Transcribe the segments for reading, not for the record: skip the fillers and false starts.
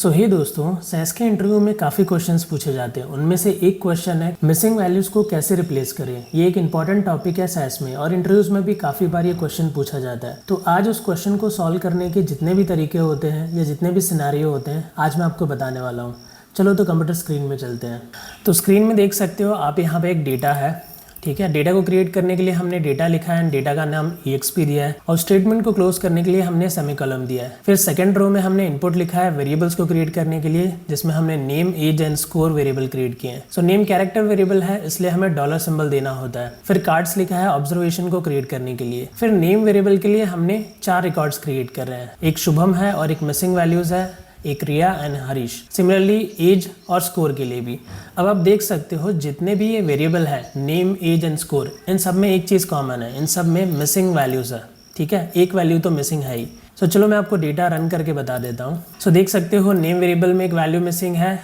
सो हे दोस्तों, सेस के इंटरव्यू में काफ़ी क्वेश्चंस पूछे जाते हैं। उनमें से एक क्वेश्चन है मिसिंग वैल्यूज़ को कैसे रिप्लेस करें। ये एक इंपॉर्टेंट टॉपिक है सेस में और इंटरव्यूज़ में भी काफ़ी बार ये क्वेश्चन पूछा जाता है। तो आज उस क्वेश्चन को सॉल्व करने के जितने भी तरीके होते हैं या जितने भी सिनेरियो होते हैं आज मैं आपको बताने वाला हूँ। चलो तो कंप्यूटर स्क्रीन में चलते हैं। तो स्क्रीन में देख सकते हो आप, यहाँ पे एक डेटा है, ठीक है। डेटा को क्रिएट करने के लिए हमने डेटा लिखा है, डेटा का नाम EXP दिया है और स्टेटमेंट को क्लोज करने के लिए हमने सेमीकोलन दिया है। फिर सेकंड रो में हमने इनपुट लिखा है वेरिएबल्स को क्रिएट करने के लिए, जिसमें हमने name, age and score variable create किए हैं। सो नेम कैरेक्टर वेरिएबल है, इसलिए हमें डॉलर सिंबल देना होता है। फिर कार्ड्स लिखा है ऑब्जर्वेशन को क्रिएट करने के लिए। फिर नेम वेरिएबल के लिए हमने 4 रिकॉर्ड्स क्रिएट कर रहे हैं, एक शुभम है और एक मिसिंग वैल्यूज है, एक रिया एंड हरीश। सिमिलरली एज और स्कोर के लिए भी। अब आप देख सकते हो जितने भी ये वेरिएबल है नेम, एज एंड स्कोर, इन सब में एक चीज़ कॉमन है, इन सब में मिसिंग वैल्यूज है, ठीक है। एक वैल्यू तो मिसिंग है ही। सो चलो मैं आपको डेटा रन करके बता देता हूँ। सो देख सकते हो नेम वेरिएबल में एक वैल्यू मिसिंग है,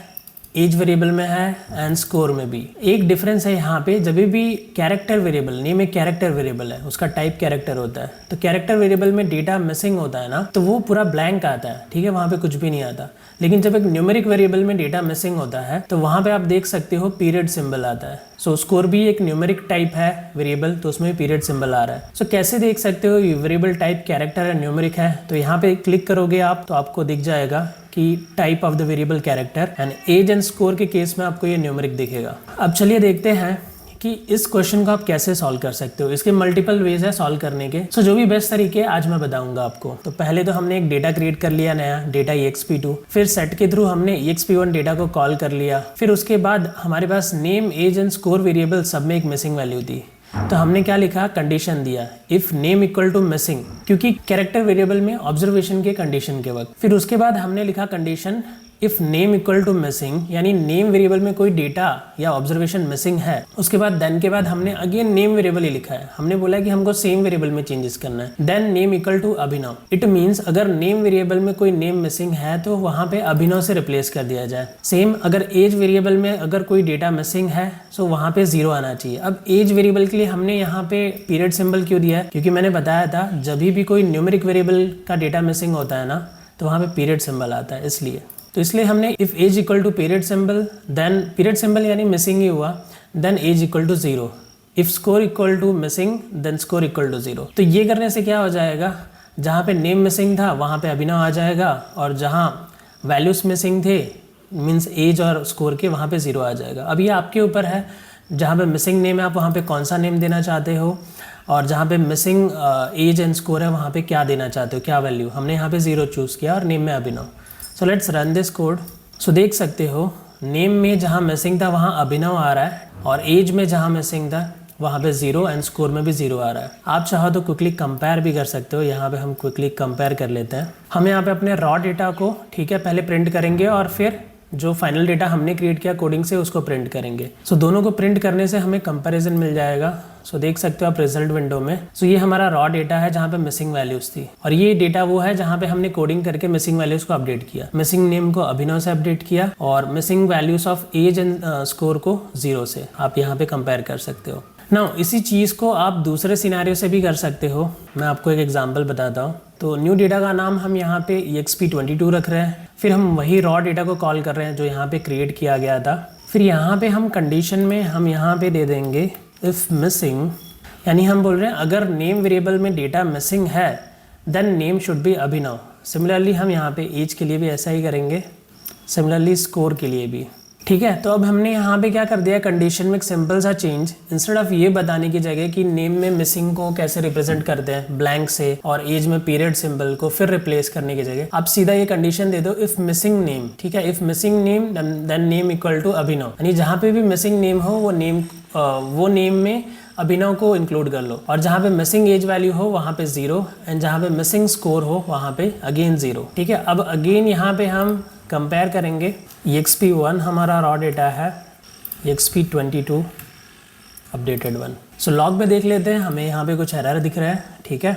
एज वेरिएबल में है एंड स्कोर में भी। एक डिफरेंस है यहाँ पे, जब भी कैरेक्टर वेरिएबल, नेम एक कैरेक्टर वेरिएबल है, उसका टाइप कैरेक्टर होता है, तो कैरेक्टर वेरिएबल में डेटा मिसिंग होता है ना, तो वो पूरा ब्लैंक आता है, ठीक है, वहाँ पे कुछ भी नहीं आता। लेकिन जब एक न्यूमेरिक वेरिएबल में डेटा मिसिंग होता है तो वहाँ पे आप देख सकते हो पीरियड सिंबल आता है। सो स्कोर भी एक न्यूमेरिक टाइप है वेरिएबल, तो उसमें पीरियड सिंबल आ रहा है। सो कैसे देख सकते हो ये वेरिएबल टाइप कैरेक्टर है, न्यूमेरिक है, तो यहाँ पे क्लिक करोगे आप तो आपको दिख जाएगा कि type of the variable character, and age and score के केस में आपको ये न्यूमेरिक दिखेगा। अब चलिए देखते हैं कि इस क्वेश्चन को आप कैसे सॉल्व कर सकते हो। इसके मल्टीपल वेज है सॉल्व करने के। सो जो भी बेस्ट तरीके आज मैं बताऊंगा आपको। तो पहले तो हमने एक डेटा क्रिएट कर लिया, नया डेटा EXP2। फिर सेट के थ्रू हमने EXP1 डेटा को कॉल कर लिया। फिर उसके बाद हमारे पास name, age and score variable सब में एक मिसिंग वैल्यू थी, तो हमने क्या लिखा, कंडीशन दिया if name equal to missing, क्योंकि कैरेक्टर वेरिएबल में ऑब्जर्वेशन के कंडीशन के वक्त। फिर उसके बाद हमने लिखा condition if name equal to missing, यानी नेम वेरिएबल में कोई डेटा या ऑब्जर्वेशन मिसिंग है। उसके बाद देन के बाद हमने अगेन नेम वेरिएबल ही लिखा है। हमने बोला कि हमको सेम वेरिएबल में चेंजेस करना है। Then name equal to Abhinav. It means अगर नेम वेरिएबल में कोई नेम मिसिंग है तो वहां पे अभिनव से रिप्लेस कर दिया जाए। सेम अगर एज वेरिएबल में अगर कोई डेटा मिसिंग है तो वहां पे 0 आना चाहिए। अब एज वेरिएबल के लिए हमने यहाँ पे पीरियड सिंबल क्यों दिया है, क्योंकि मैंने बताया था जब भी कोई न्यूमेरिक वेरिएबल का डेटा मिसिंग होता है ना, तो वहाँ पे पीरियड सिंबल आता है, इसलिए। तो इसलिए हमने if age equal to period symbol, then period symbol यानी मिसिंग ही हुआ, then age equal to 0। If score equal to missing, then score equal to 0। तो ये करने से क्या हो जाएगा, जहाँ पे नेम मिसिंग था वहाँ पे अभिनव आ जाएगा, और जहाँ वैल्यूज मिसिंग थे मीन्स एज और स्कोर के, वहाँ पे 0 आ जाएगा। अब ये आपके ऊपर है, जहाँ पे मिसिंग नेम है आप वहाँ पे कौन सा नेम देना चाहते हो, और जहाँ पे मिसिंग एज एंड स्कोर है वहाँ पे क्या देना चाहते हो, क्या वैल्यू। हमने यहाँ पे 0 चूज़ किया और नेम में Abhinav. So let's run this code. सो देख सकते हो नेम में जहाँ मिसिंग था वहाँ अभिनव आ रहा है, और एज में जहाँ मिसिंग था वहाँ पे 0 एंड स्कोर में भी 0 आ रहा है। आप चाहो तो क्विकली कंपेयर भी कर सकते हो। यहाँ पे हम क्विकली कंपेयर कर लेते हैं। हम यहाँ पे अपने रॉ डेटा को, ठीक है, पहले प्रिंट करेंगे और फिर जो फाइनल डेटा हमने क्रिएट किया कोडिंग से उसको प्रिंट करेंगे। सो दोनों को प्रिंट करने से हमें कंपैरिजन मिल जाएगा। सो देख सकते हो आप रिजल्ट विंडो में। सो ये हमारा रॉ डेटा है जहाँ पे मिसिंग वैल्यूज थी, और ये डेटा वो है जहाँ पे हमने कोडिंग करके मिसिंग वैल्यूज को अपडेट किया। मिसिंग नेम को अभिनव से अपडेट किया और missing values of age and score को 0 से। आप यहाँ पे कंपेयर कर सकते हो। नाउ इसी चीज़ को आप दूसरे सिनेरियो से भी कर सकते हो। मैं आपको एक एग्जांपल बताता हूँ। तो न्यू डेटा का नाम हम यहाँ पे EXP22 रख रहे हैं। फिर हम वही रॉ डेटा को कॉल कर रहे हैं जो यहाँ पे क्रिएट किया गया था। फिर यहाँ पे हम कंडीशन में हम यहाँ पे दे देंगे इफ़ मिसिंग, यानी हम बोल रहे हैं अगर नेम वेरिएबल में डेटा मिसिंग है then name should be Abhinav. Similarly हम यहाँ पे एज के लिए भी ऐसा ही करेंगे, सिमिलरली स्कोर के लिए भी, ठीक है। तो अब हमने यहाँ पे क्या कर दिया, कंडीशन में एक सिंपल सा चेंज। इंस्टेड ऑफ ये बताने की जगह कि नेम में मिसिंग को कैसे रिप्रेजेंट करते हैं ब्लैंक से, और एज में पीरियड सिंबल को फिर रिप्लेस करने की जगह आप सीधा ये कंडीशन दे दो इफ मिसिंग नेम, ठीक है। If missing name then name equal to Abhinav, यानी जहाँ पे भी मिसिंग नेम हो वो नेम में अभिनव को इंक्लूड कर लो, और जहाँ पे मिसिंग एज वैल्यू हो वहाँ पे 0, एंड जहाँ पे मिसिंग स्कोर हो वहाँ पे अगेन 0, ठीक है। अब अगेन यहाँ पे हम कंपेयर करेंगे। EXP1 हमारा रॉ डेटा है, EXP22 अपडेटेड 1। सो लॉग में देख लेते हैं, हमें यहाँ पे कुछ एरर दिख रहा है, ठीक है।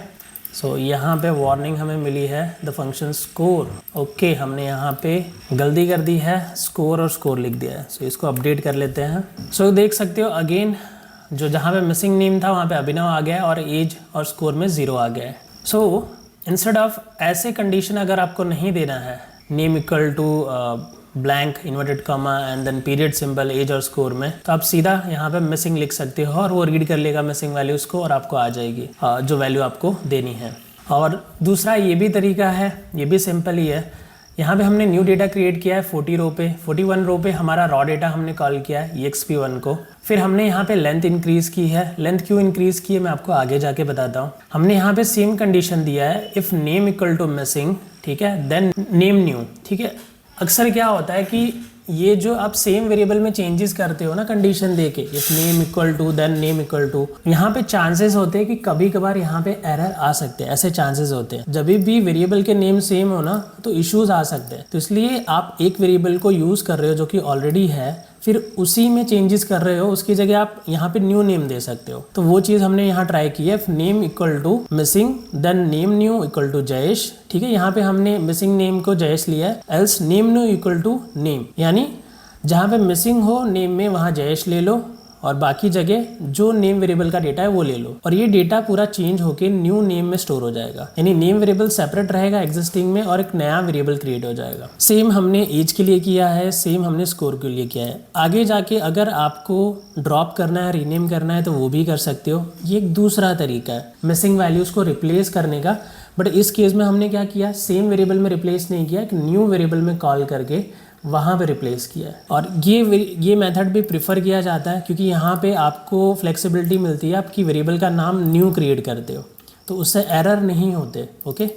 सो यहाँ पे वार्निंग हमें मिली है द फंक्शन स्कोर। ओके, हमने यहाँ पे गलती कर दी है, स्कोर और स्कोर लिख दिया है। सो इसको अपडेट कर लेते हैं। सो देख सकते हो अगेन जो जहाँ पे मिसिंग नेम था वहाँ पे अभिनव आ गया है, और एज और स्कोर में 0 आ गया है। सो इंस्टेड ऑफ ऐसे कंडीशन अगर आपको नहीं देना है name equal to blank inverted comma and then period symbol age और स्कोर में, तो आप सीधा यहाँ पे मिसिंग लिख सकते हो और वो रीड कर लेगा मिसिंग वैल्यूज़ को और आपको आ जाएगी जो वैल्यू आपको देनी है। और दूसरा ये भी तरीका है, ये भी सिंपल ही है। यहाँ पे हमने न्यू डेटा क्रिएट किया है 40 रो पे, 41 रो पे हमारा रॉ डेटा हमने कॉल किया है exp1 को। फिर हमने यहाँ पे लेंथ इंक्रीज की है। लेंथ क्यों इंक्रीज की है मैं आपको आगे जाके बताता हूँ। हमने यहाँ पे सेम कंडीशन दिया है, if name equal to missing, ठीक है, देन नेम न्यू, ठीक है। अक्सर क्या होता है कि ये जो आप सेम वेरिएबल में चेंजेस करते हो ना कंडीशन देके, if name equal to then name equal to, यहाँ पे चांसेस होते हैं कि कभी कभार यहाँ पे एरर आ सकते हैं, ऐसे चांसेस होते हैं। जब भी वेरिएबल के नेम सेम हो ना तो इश्यूज आ सकते हैं। तो इसलिए आप एक वेरिएबल को यूज कर रहे हो जो कि ऑलरेडी है, फिर उसी में चेंजेस कर रहे हो, उसकी जगह आप यहाँ पे न्यू नेम दे सकते हो। तो वो चीज़ हमने यहाँ ट्राई की है, name equal to missing then name new equal to Jayesh, ठीक है। यहाँ पे हमने मिसिंग नेम को जयेश लिया है, else name new equal to name, यानी जहाँ पे मिसिंग हो नेम में वहाँ जयेश ले लो और बाकी जगह जो नेम वेरिएबल का डेटा है वो ले लो, और ये डेटा पूरा चेंज होके न्यू नेम में स्टोर हो जाएगा। यानी नेम वेरिएबल सेपरेट रहेगा एग्जिस्टिंग में और एक नया वेरिएबल क्रिएट हो जाएगा। सेम हमने एज के लिए किया है, सेम हमने स्कोर के लिए किया है। आगे जाके अगर आपको ड्रॉप करना है, रीनेम करना है तो वो भी कर सकते हो। ये एक दूसरा तरीका है मिसिंग वैल्यूज को रिप्लेस करने का। बट इस केस में हमने क्या किया, सेम वेरिएबल में रिप्लेस नहीं किया, एक न्यू वेरिएबल में कॉल करके वहाँ पे रिप्लेस किया है। और ये मेथड भी प्रिफर किया जाता है क्योंकि यहाँ पे आपको फ्लेक्सिबिलिटी मिलती है, आपकी वेरिएबल का नाम न्यू क्रिएट करते हो तो उससे एरर नहीं होते। ओके,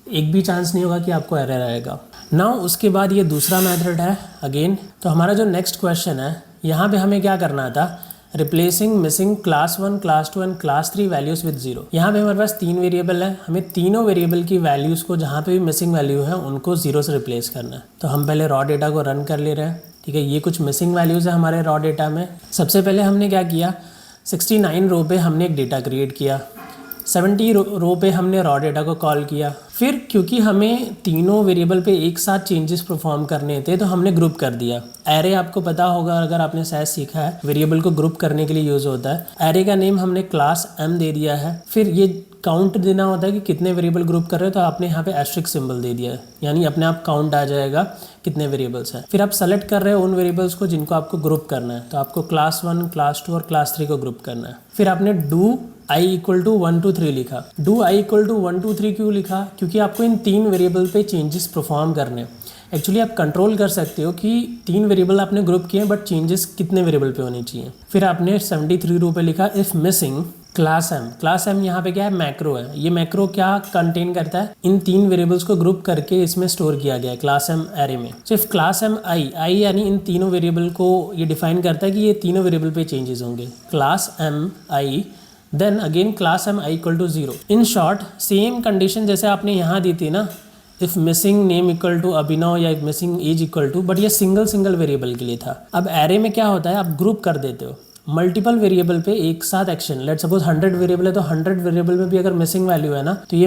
एक भी चांस नहीं होगा कि आपको एरर आएगा। नाउ उसके बाद ये दूसरा मेथड है अगेन। तो हमारा जो नेक्स्ट क्वेश्चन है, यहाँ पे हमें क्या करना था, replacing missing class 1, class 2 and class 3 values with 0। यहाँ पे हमारे पास 3 वेरिएबल है, हमें तीनों वेरिएबल की वैल्यूज़ को जहाँ पे भी मिसिंग वैल्यू है उनको 0 से रिप्लेस करना है। तो हम पहले रॉ डेटा को रन कर ले रहे हैं, ठीक है। ये कुछ मिसिंग वैल्यूज़ है हमारे रॉ डेटा में। सबसे पहले हमने क्या किया, 69 रो पे हमने एक डेटा क्रिएट किया, 70 रो पे हमने रॉ डेटा को कॉल किया। फिर क्योंकि हमें तीनों वेरिएबल पे एक साथ चेंजेस परफॉर्म करने थे तो हमने ग्रुप कर दिया। एरे आपको पता होगा, अगर आपने शायद सीखा है, वेरिएबल को ग्रुप करने के लिए यूज़ होता है। एरे का नेम हमने क्लास m दे दिया है। फिर ये काउंट देना होता है कि कितने वेरिएबल ग्रुप कर रहे हो, तो आपने यहाँ पे एस्ट्रिक सिंबल दे दिया है, यानी अपने आप काउंट आ जाएगा कितने वेरिएबल्स हैं। फिर आप सेलेक्ट कर रहे हो उन वेरिएबल्स को जिनको आपको ग्रुप करना है, तो आपको क्लास 1, क्लास 2 और क्लास 3 को ग्रुप करना है। फिर आपने डू i इक्वल टू 1 2 3 लिखा। डू i इक्वल टू 1 2 3 क्यों लिखा, क्योंकि आपको इन 3 वेरिएबल पे चेंजेस परफॉर्म करने। एक्चुअली आप कंट्रोल कर सकते हो कि 3 वेरिएबल आपने ग्रुप किए बट चेंजेस कितने वेरिएबल पे होने चाहिए। फिर आपने 73 रो पे लिखा if missing class m। Class m यहाँ पे क्या है, मैक्रो है। ये मैक्रो क्या कंटेन करता है, इन 3 वेरिएबल्स को ग्रुप करके इसमें स्टोर किया गया है क्लास m एरे में। सिर्फ क्लास m i यानी इन तीनों वेरिएबल को ये डिफाइन करता है कि ये तीनों वेरिएबल पे चेंजेस होंगे। Class m i then again class m i equal to 0। In short same condition जैसे आपने यहाँ दी थी ना, if missing name equal to Abhinav या missing age equal to, but ये सिंगल वेरिएबल के लिए था। अब एरे में क्या होता है, आप ग्रुप कर देते हो मल्टीपल वेरिएबल पे एक साथ एक्शन। लेट सपोज 100 वेरिएबल है तो 100 वेरिएबल में भी अगर मिसिंग वैल्यू है ना, तो ये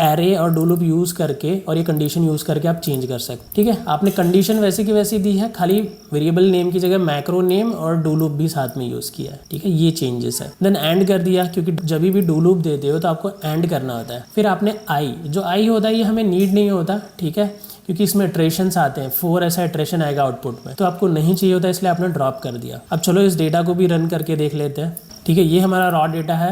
एरे और डू लूप यूज करके और ये कंडीशन यूज करके आप चेंज कर सकते। ठीक है, आपने कंडीशन वैसी की वैसी दी है, खाली वेरिएबल नेम की जगह मैक्रो नेम और डू लूप भी साथ में यूज किया है। ठीक है, ये चेंजेस है। देन एंड कर दिया, क्योंकि जब भी डू लूप देते हो तो आपको एंड करना होता है। फिर आपने आई, जो आई होता है ये हमें नीड नहीं होता, ठीक है, क्योंकि इसमें इटरेशंस आते हैं, 4 ऐसा इटरेशन आएगा आउटपुट में, तो आपको नहीं चाहिए होता, इसलिए आपने ड्रॉप कर दिया। अब चलो इस डेटा को भी रन करके देख लेते हैं। ठीक है, ये हमारा रॉ डेटा है।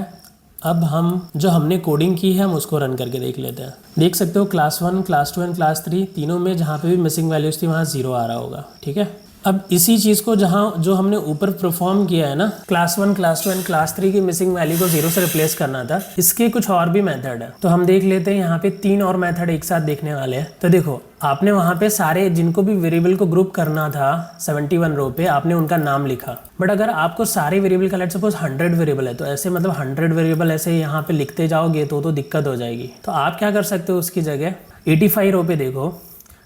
अब हम जो हमने कोडिंग की है हम उसको रन करके देख लेते हैं। देख सकते हो क्लास 1, क्लास 2 एंड क्लास 3 तीनों में जहाँ पे भी मिसिंग वैल्यूज थी वहाँ 0 आ रहा होगा। ठीक है, अब इसी चीज़ को जो हमने ऊपर परफॉर्म किया है ना, क्लास 1, क्लास 2 एंड क्लास 3 की मिसिंग वैल्यू को 0 से रिप्लेस करना था, इसके कुछ और भी मेथड है। तो हम देख लेते हैं, यहाँ पे 3 और मेथड एक साथ देखने वाले हैं। तो देखो, आपने वहाँ पे सारे जिनको भी वेरिएबल को ग्रुप करना था 71 रो पे, आपने उनका नाम लिखा। बट अगर आपको सारे वेरिएबल का लेट सपोज 100 वेरिएबल है, तो ऐसे मतलब 100 वेरिएबल ऐसे यहाँ पे लिखते जाओगे तो दिक्कत हो जाएगी। तो आप क्या कर सकते हो, उसकी जगह 85 रो पे देखो,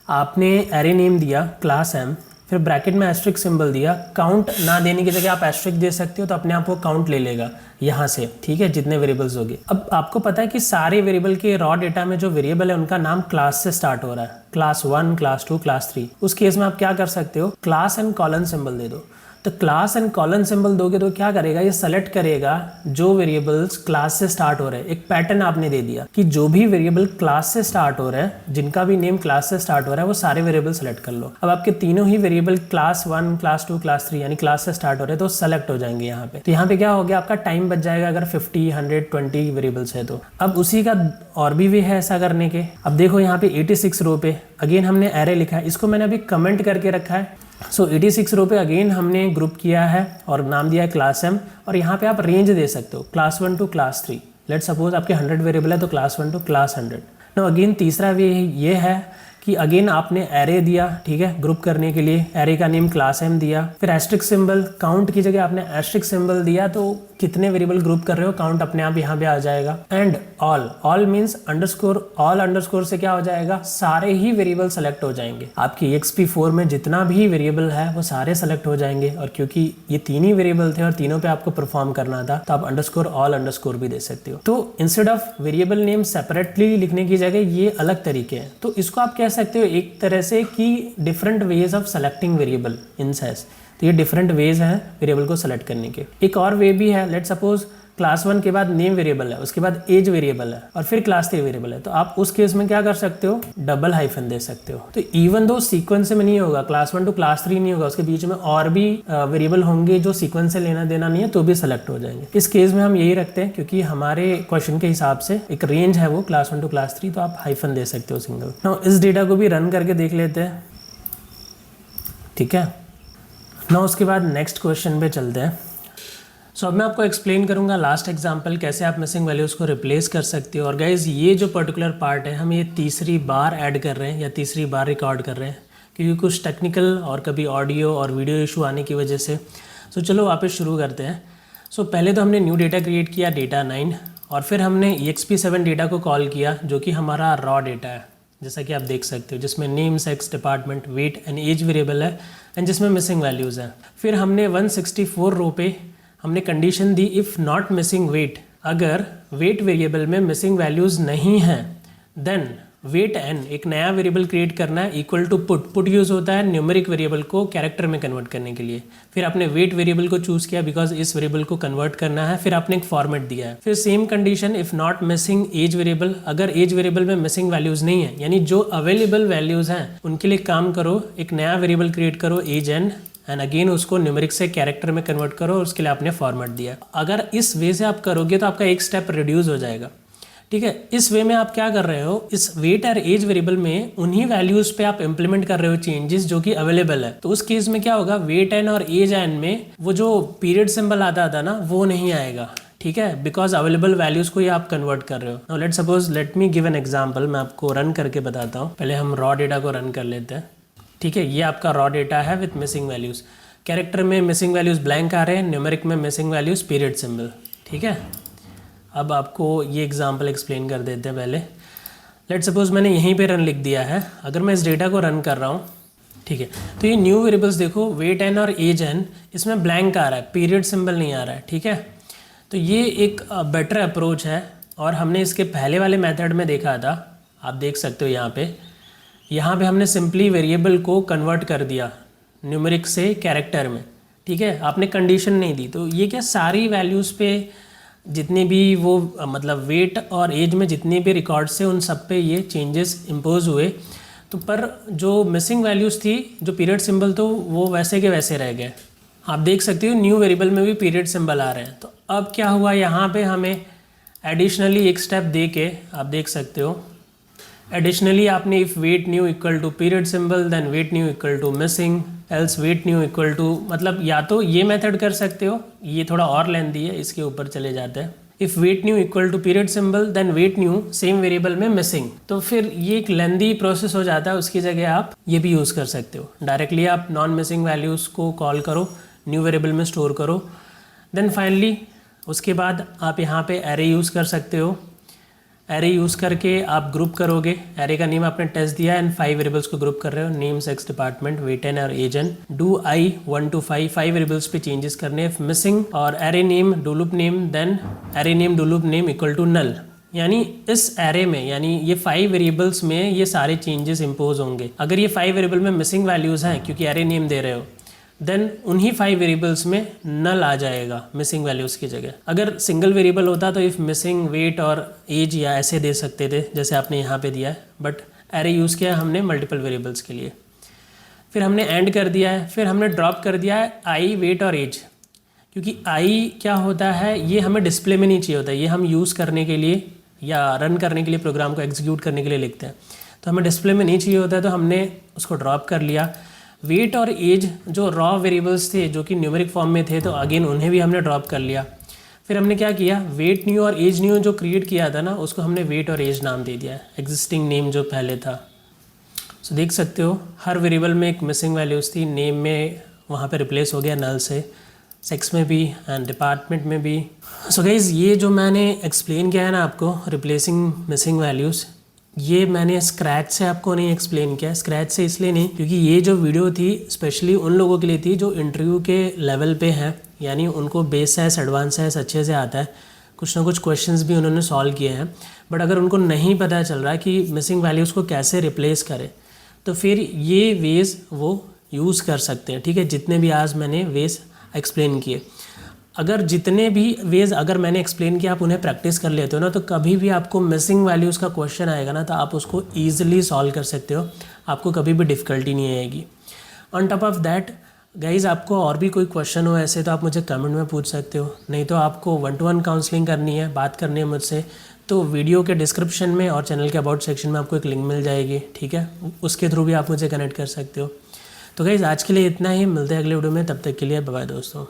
आपने एरे नेम दिया क्लास m, फिर ब्रैकेट में एस्ट्रिक सिंबल दिया। काउंट ना देने की जगह आप एस्ट्रिक दे सकते हो, तो अपने आप वो काउंट ले लेगा यहाँ से। ठीक है, जितने वेरिएबल्स होंगे। अब आपको पता है कि सारे वेरिएबल के रॉ डेटा में जो वेरिएबल है उनका नाम क्लास से स्टार्ट हो रहा है, क्लास 1, क्लास 2, क्लास 3। उस केस में आप क्या कर सकते हो, क्लास एंड कॉलन सिंबल दे दो। तो क्लास एंड कॉलन सिंबल दोगे तो क्या करेगा, ये सेलेक्ट करेगा जो वेरिएबल्स क्लास से स्टार्ट हो रहे हैं। एक पैटर्न आपने दे दिया कि जो भी वेरिएबल क्लास से स्टार्ट हो रहा है, जिनका भी नेम क्लास से स्टार्ट हो रहा है, वो सारे वेरिएबल सेलेक्ट कर लो। अब आपके तीनों ही वेरिएबल क्लास 1, क्लास 2, क्लास 3 यानी क्लास से स्टार्ट हो रहे हैं तो सेलेक्ट हो जाएंगे यहाँ पे। तो यहाँ पे क्या हो गया, आपका टाइम बच जाएगा अगर 50, 100, 20 वेरिएबल्स है तो। अब उसी का और भी वे है ऐसा करने के। अब देखो यहाँ पे 86 रो पे अगेन हमने एरे लिखा है, इसको मैंने अभी कमेंट करके रखा है। सो 86 रो पे अगेन हमने ग्रुप किया है और नाम दिया है क्लास एम, और यहाँ पे आप रेंज दे सकते हो class 1 to class 3। Let suppose आपके 100 वेरिएबल है तो class 1 to class 100। No again तीसरा वे ये है कि अगेन आपने एरे दिया, ठीक है, ग्रुप करने के लिए एरे का नेम क्लास एम दिया। फिर एस्ट्रिक सिंबल, काउंट की जगह आपने एस्ट्रिक सिंबल दिया तो कितने वेरिएबल ग्रुप कर रहे हो काउंट अपने आप यहाँ पे आ जाएगा। And all means underscore, all underscore से क्या हो जाएगा, सारे ही वेरिएबल सेलेक्ट हो जाएंगे। आपकी EXP4 में जितना भी वेरिएबल है वो सारे सेलेक्ट हो जाएंगे। और क्योंकि ये तीन ही वेरिएबल थे और तीनों पे आपको परफॉर्म करना था तो आप अंडरस्कोर ऑल अंडरस्कोर भी दे सकते हो। तो instead of variable name separately लिखने की जगह ये अलग तरीके हैं। तो इसको आप कह सकते हो एक तरह से कि different ways of selecting variable in SAS. तो ये डिफरेंट वेज हैं वेरिएबल को सेलेक्ट करने के। एक और वे भी है, लेट सपोज क्लास 1 के बाद नेम वेरिएबल है, उसके बाद एज वेरिएबल है और फिर क्लास 3 वेरिएबल है, तो आप उस केस में क्या कर सकते हो, डबल हाइफन दे सकते हो। तो इवन दो सीक्वेंस में नहीं होगा, क्लास 1 टू क्लास 3 नहीं होगा, उसके बीच में और भी वेरिएबल होंगे जो सीक्वेंस से लेना देना नहीं है तो भी सेलेक्ट हो जाएंगे। इस केस में हम यही रखते हैं क्योंकि हमारे क्वेश्चन के हिसाब से एक रेंज है वो क्लास 1 टू क्लास 3, तो आप हाइफन दे सकते हो सिंगल। नाउ इस डेटा को भी रन करके देख लेते हैं, ठीक है। नाउ उसके बाद नेक्स्ट क्वेश्चन पे चलते हैं। सो अब मैं आपको एक्सप्लेन करूंगा लास्ट एग्जांपल कैसे आप मिसिंग वैल्यूज़ को रिप्लेस कर सकते हो। और गाइज ये जो पर्टिकुलर पार्ट है हम ये तीसरी बार ऐड कर रहे हैं या तीसरी बार रिकॉर्ड कर रहे हैं क्योंकि कुछ टेक्निकल और कभी ऑडियो और वीडियो इशू आने की वजह से। सो चलो वापस शुरू करते हैं। सो पहले तो हमने न्यू डेटा क्रिएट किया, डेटा 9, और फिर हमने EXP7 डेटा को कॉल किया जो कि हमारा रॉ डेटा है जैसा कि आप देख सकते हो, जिसमें name, sex, department, weight and age variable है एंड जिसमें मिसिंग वैल्यूज़ हैं। फिर हमने 164 रो पे हमने कंडीशन दी इफ़ नॉट मिसिंग वेट, अगर वेट वेरिएबल में मिसिंग वैल्यूज़ नहीं हैं देन वेट एन एक नया वेरिएबल क्रिएट करना है इक्वल टू पुट यूज़ होता है न्यूमेरिक वेरिएबल को कैरेक्टर में कन्वर्ट करने के लिए। फिर आपने वेट वेरिएबल को चूज़ किया बिकॉज इस वेरिएबल को कन्वर्ट करना है। फिर आपने एक फॉर्मेट दिया है। फिर same condition if not missing age variable, अगर एज वेरिएबल में मिसिंग वैल्यूज़ नहीं है यानी जो अवेलेबल वैल्यूज़ हैं उनके लिए काम करो, एक नया वेरिएबल क्रिएट करो एज एन एंड अगेन उसको न्यूमेरिक से कैरेक्टर में कन्वर्ट करो और उसके लिए आपने फॉर्मेट दिया। अगर इस वे से आप करोगे तो आपका एक स्टेप रिड्यूस हो जाएगा, ठीक है। इस वे में आप क्या कर रहे हो, इस वेट और एज वेरिएबल में उन्हीं वैल्यूज पे आप इंप्लीमेंट कर रहे हो चेंजेस जो कि अवेलेबल है। तो उस केस में क्या होगा, वेट एन और एज एन में वो जो पीरियड सिंबल आता था ना वो नहीं आएगा, ठीक है, बिकॉज अवेलेबल वैल्यूज को ही आप कन्वर्ट कर रहे हो। Now let suppose, let me give an example, मैं आपको रन करके बताता हूँ। पहले हम रॉ डेटा को रन कर लेते हैं, ठीक है। ये आपका रॉ डेटा है विथ मिसिंग वैल्यूज। कैरेक्टर में मिसिंग वैल्यूज ब्लैंक आ रहे हैं, न्यूमेरिक में मिसिंग वैल्यूज पीरियड सिंबल, ठीक है। अब आपको ये एग्जांपल एक्सप्लेन कर देते हैं। पहले लेट सपोज मैंने यहीं पे रन लिख दिया है। अगर मैं इस डेटा को रन कर रहा हूँ, ठीक है, तो ये न्यू वेरिएबल्स देखो, वेट एन और एज एन, इसमें ब्लैंक आ रहा है, पीरियड सिंबल नहीं आ रहा है, ठीक है। तो ये एक बेटर अप्रोच है और हमने इसके पहले वाले मेथड में देखा था, आप देख सकते हो यहाँ पे हमने सिंपली वेरिएबल को कन्वर्ट कर दिया न्यूमेरिक से कैरेक्टर में, ठीक है, आपने कंडीशन नहीं दी। तो ये क्या सारी वैल्यूज़ पे जितने भी वो मतलब वेट और एज में जितने भी रिकॉर्ड्स थे उन सब पे ये चेंजेस इम्पोज हुए। तो पर जो मिसिंग वैल्यूज़ थी, जो पीरियड सिंबल, तो वो वैसे के वैसे रह गए। आप देख सकते हो न्यू वेरिएबल में भी पीरियड सिंबल आ रहे हैं। तो अब क्या हुआ, यहाँ पे हमें एडिशनली एक स्टेप दे के, आप देख सकते हो, एडिशनली आपने if weight new equal to period symbol then weight new equal to missing else weight new equal to, मतलब या तो ये मेथड कर सकते हो, ये थोड़ा और लेंथी है, इसके ऊपर चले जाते हैं। If weight new equal to period symbol then weight new same variable में मिसिंग, तो फिर ये एक लेंथी प्रोसेस हो जाता है। उसकी जगह आप ये भी यूज़ कर सकते हो, डायरेक्टली आप नॉन मिसिंग वैल्यूज़ को कॉल करो, न्यू वेरिएबल में स्टोर करो। देन फाइनली उसके बाद आप यहाँ पे एरे यूज़ कर सकते हो। एरे यूज़ करके आप ग्रुप करोगे, एरे का नेम आपने टेस्ट दिया एंड 5 वेरिएबल्स को ग्रुप कर रहे हो, name, sex, department, weight n और age n. Do i 1 to 5 variables पे चेंजेस करने, मिसिंग और array name do loop name then array name do loop name equal to null. यानी इस एरे में, यानी ये 5 वेरिएबल्स में ये सारे चेंजेस इंपोज होंगे। अगर ये 5 वेरिएबल में मिसिंग वैल्यूज़ हैं क्योंकि एरे नेम दे रहे हो, देन उन्हीं 5 वेरिएबल्स में नल आ जाएगा मिसिंग वैल्यूज़ की जगह। अगर सिंगल वेरिएबल होता तो इफ़ मिसिंग वेट और एज या ऐसे दे सकते थे जैसे आपने यहाँ पे दिया है, बट एरे यूज़ किया है हमने मल्टीपल वेरिएबल्स के लिए। फिर हमने एंड कर दिया है, फिर हमने ड्रॉप कर दिया है आई, वेट और एज, क्योंकि आई क्या होता है ये हमें डिस्प्ले में नहीं चाहिए होता, ये हम यूज़ करने के लिए या रन करने के लिए, प्रोग्राम को एग्जीक्यूट करने के लिए लिखते हैं, तो हमें डिस्प्ले में नहीं चाहिए होता है, तो हमने उसको ड्रॉप कर लिया। वेट और एज जो रॉ वेरिएबल्स थे जो कि न्यूमेरिक फॉर्म में थे, तो अगेन उन्हें भी हमने ड्रॉप कर लिया। फिर हमने क्या किया, वेट न्यू और एज न्यू जो क्रिएट किया था ना, उसको हमने वेट और एज नाम दे दिया, एग्जिस्टिंग नेम जो पहले था। सो देख सकते हो हर वेरिएबल में एक मिसिंग वैल्यूज़ थी, नेम में वहाँ पे रिप्लेस हो गया नल से, सेक्स में भी एंड डिपार्टमेंट में भी। सो गाइज़ ये जो मैंने एक्सप्लेन किया है ना आपको रिप्लेसिंग मिसिंग वैल्यूज़, ये मैंने स्क्रैच से आपको नहीं एक्सप्लेन किया। स्क्रैच से इसलिए नहीं क्योंकि ये जो वीडियो थी स्पेशली उन लोगों के लिए थी जो इंटरव्यू के लेवल पे हैं, यानी उनको बेस साइंस एडवांस साइंस अच्छे से आता है, कुछ ना कुछ क्वेश्चंस भी उन्होंने सॉल्व किए हैं। बट अगर उनको नहीं पता चल रहा कि मिसिंग वैल्यूज़ को कैसे रिप्लेस करें, तो फिर ये वेज वो यूज़ कर सकते हैं। ठीक है, जितने भी आज मैंने वेज एक्सप्लेन किए, अगर जितने भी वेज अगर मैंने एक्सप्लेन किया आप उन्हें प्रैक्टिस कर लेते हो ना, तो कभी भी आपको मिसिंग वैल्यूज़ का क्वेश्चन आएगा ना, तो आप उसको ईजिली सॉल्व कर सकते हो, आपको कभी भी डिफ़िकल्टी नहीं आएगी। On top of that guys, आपको और भी कोई क्वेश्चन हो ऐसे तो आप मुझे कमेंट में पूछ सकते हो, नहीं तो आपको 1-to-1 काउंसलिंग करनी है, बात करनी है मुझसे, तो वीडियो के डिस्क्रिप्शन में और चैनल के अबाउट सेक्शन में आपको एक लिंक मिल जाएगी। ठीक है, उसके थ्रू भी आप मुझे कनेक्ट कर सकते हो। तो गाइज़ आज के लिए इतना ही, मिलते हैं अगले वीडियो में, तब तक के लिए बाय बाय दोस्तों।